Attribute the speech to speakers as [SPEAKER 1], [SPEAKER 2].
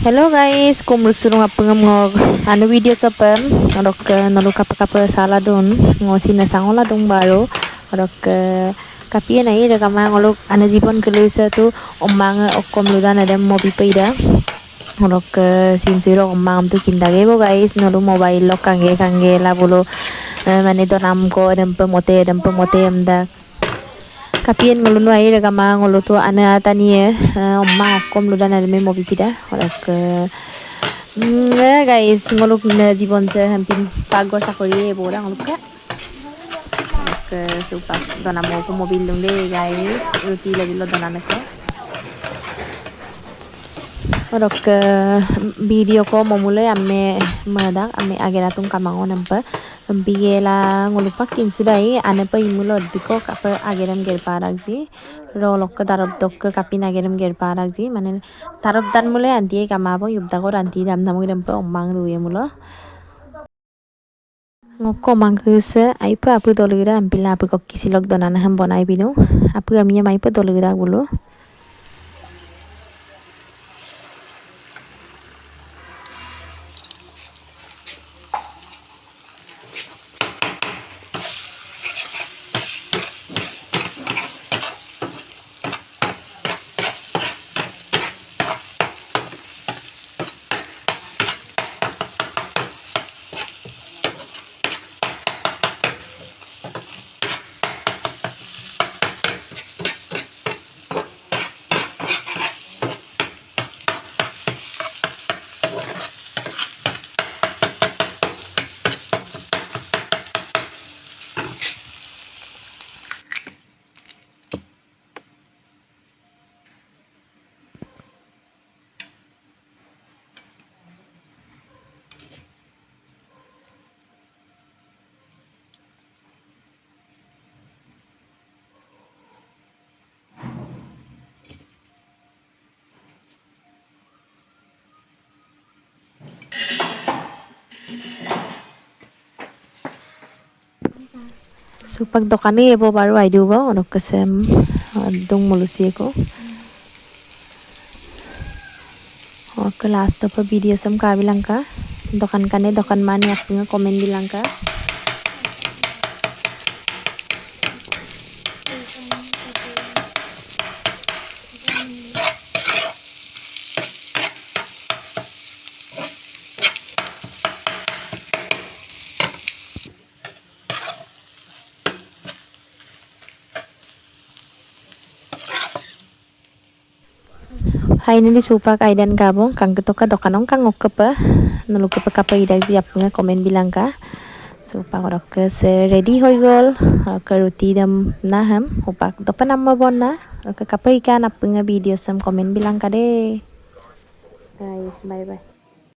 [SPEAKER 1] Hello guys, kumruk surung apungam ngog anu video sapem rok nolu kapa saladun ngosi na sangola dung baru rok kapie nai rekama ngoluk anu jibon keluisa tu omang okom ludan ada mobi peida rok sim siro omang tu kindage bo guys nolu mobile lok kangge la bolo mane donam ko dempe mote amda kapien ngulu nu ai rekama ngulu tu ana tanie omang okom ludan ada mobi pida rok guys ngoluk na জীবন যে hampir pagor sakori borang ngoluk ka ke supak dona mo ko mobil dong deh guys ruti lagi lo dona nak orok video ko momule amme madak amme agera tung kamango nampa bigela ngolupak tin sudai ane pa imulo diko kapa ageram ger parak ji rolok ke darab dok ke kapin ageram ger parak ji mane tarab dan mule anti kamabo yubda ko anti dam namu rampa omang ruye mulo ngoko mangkese aipa apu doligira ampila apu kokki silok donana ham bonai binu apu amia maipa doligira bulu supak dokani ebo baru aidu ba onok kesem dung mulusi ko oke last apa video sem ka bilang ka dokan kane dokan mani apinga komen bilang ka hai nili supak aidan kabong kang ketoka dokanong kang okepa nulu kepa kapa idak ji apinga komen bilang ka supak orok ke se ready hoi gol ke ruti dam naham upak dopan amma bonna ke kapa ikan apinga video sem komen bilang ka de guys bye bye